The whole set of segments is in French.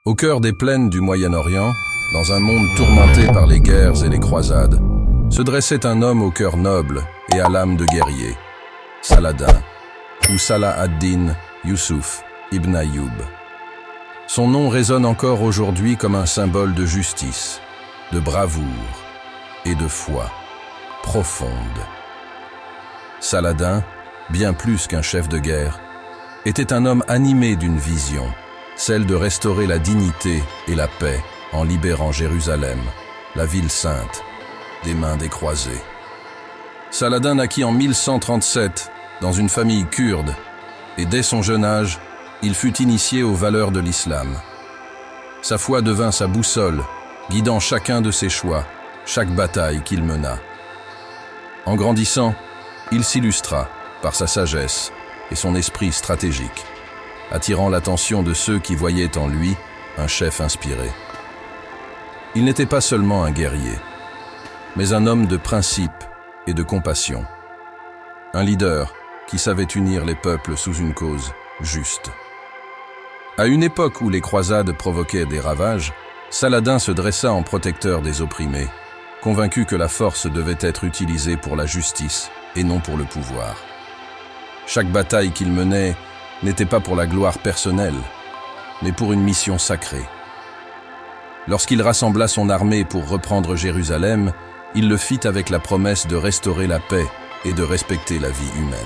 Au cœur des plaines du Moyen-Orient, dans un monde tourmenté par les guerres et les croisades, se dressait un homme au cœur noble et à l'âme de guerrier, Saladin, ou Salah ad-Din Yusuf ibn Ayyub. Son nom résonne encore aujourd'hui comme un symbole de justice, de bravoure et de foi profonde. Saladin, bien plus qu'un chef de guerre, était un homme animé d'une vision, celle de restaurer la dignité et la paix en libérant Jérusalem, la ville sainte, des mains des croisés. Saladin naquit en 1137 dans une famille kurde et dès son jeune âge, il fut initié aux valeurs de l'islam. Sa foi devint sa boussole, guidant chacun de ses choix, chaque bataille qu'il mena. En grandissant, il s'illustra par sa sagesse et son esprit stratégique, attirant l'attention de ceux qui voyaient en lui un chef inspiré. Il n'était pas seulement un guerrier, mais un homme de principe et de compassion. Un leader qui savait unir les peuples sous une cause juste. À une époque où les croisades provoquaient des ravages, Saladin se dressa en protecteur des opprimés, convaincu que la force devait être utilisée pour la justice et non pour le pouvoir. Chaque bataille qu'il menait n'était pas pour la gloire personnelle, mais pour une mission sacrée. Lorsqu'il rassembla son armée pour reprendre Jérusalem, il le fit avec la promesse de restaurer la paix et de respecter la vie humaine.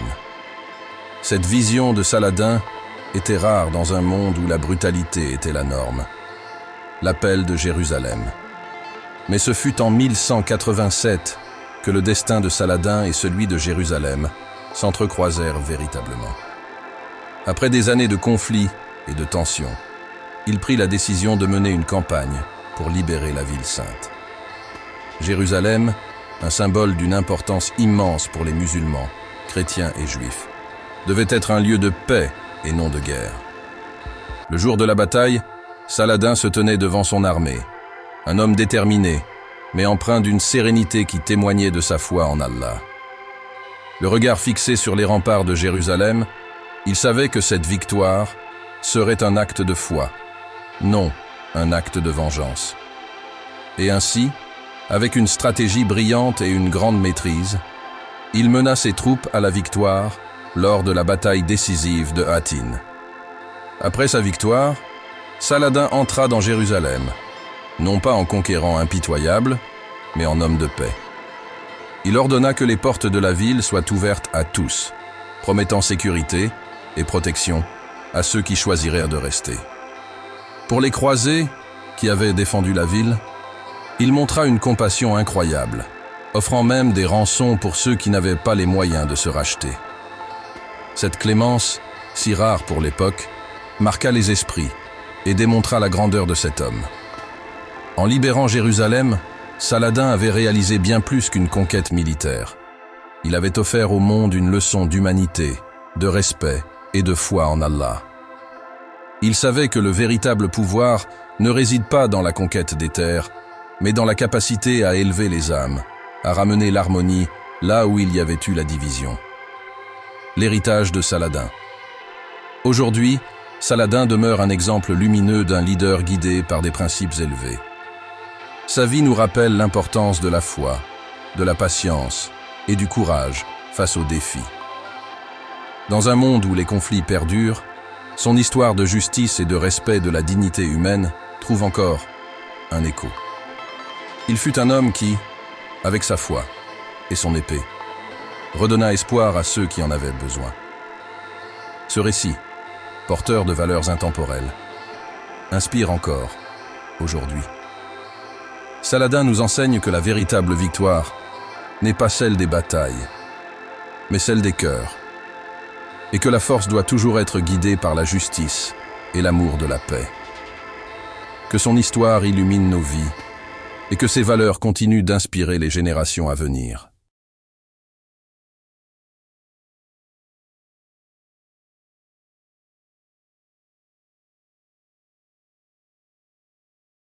Cette vision de Saladin était rare dans un monde où la brutalité était la norme. L'appel de Jérusalem. Mais ce fut en 1187 que le destin de Saladin et celui de Jérusalem s'entrecroisèrent véritablement. Après des années de conflits et de tensions, il prit la décision de mener une campagne pour libérer la ville sainte. Jérusalem, un symbole d'une importance immense pour les musulmans, chrétiens et juifs, devait être un lieu de paix et non de guerre. Le jour de la bataille, Saladin se tenait devant son armée, un homme déterminé, mais empreint d'une sérénité qui témoignait de sa foi en Allah. Le regard fixé sur les remparts de Jérusalem, il savait que cette victoire serait un acte de foi, non un acte de vengeance. Et ainsi, avec une stratégie brillante et une grande maîtrise, il mena ses troupes à la victoire lors de la bataille décisive de Hattin. Après sa victoire, Saladin entra dans Jérusalem, non pas en conquérant impitoyable, mais en homme de paix. Il ordonna que les portes de la ville soient ouvertes à tous, promettant sécurité et protection à ceux qui choisiraient de rester. Pour les croisés, qui avaient défendu la ville, il montra une compassion incroyable, offrant même des rançons pour ceux qui n'avaient pas les moyens de se racheter. Cette clémence, si rare pour l'époque, marqua les esprits et démontra la grandeur de cet homme. En libérant Jérusalem, Saladin avait réalisé bien plus qu'une conquête militaire. Il avait offert au monde une leçon d'humanité, de respect et de foi en Allah. Il savait que le véritable pouvoir ne réside pas dans la conquête des terres, mais dans la capacité à élever les âmes, à ramener l'harmonie là où il y avait eu la division. L'héritage de Saladin. Aujourd'hui, Saladin demeure un exemple lumineux d'un leader guidé par des principes élevés. Sa vie nous rappelle l'importance de la foi, de la patience et du courage face aux défis. Dans un monde où les conflits perdurent, son histoire de justice et de respect de la dignité humaine trouve encore un écho. Il fut un homme qui, avec sa foi et son épée, redonna espoir à ceux qui en avaient besoin. Ce récit, porteur de valeurs intemporelles, inspire encore aujourd'hui. Saladin nous enseigne que la véritable victoire n'est pas celle des batailles, mais celle des cœurs, et que la force doit toujours être guidée par la justice et l'amour de la paix. Que son histoire illumine nos vies, et que ses valeurs continuent d'inspirer les générations à venir.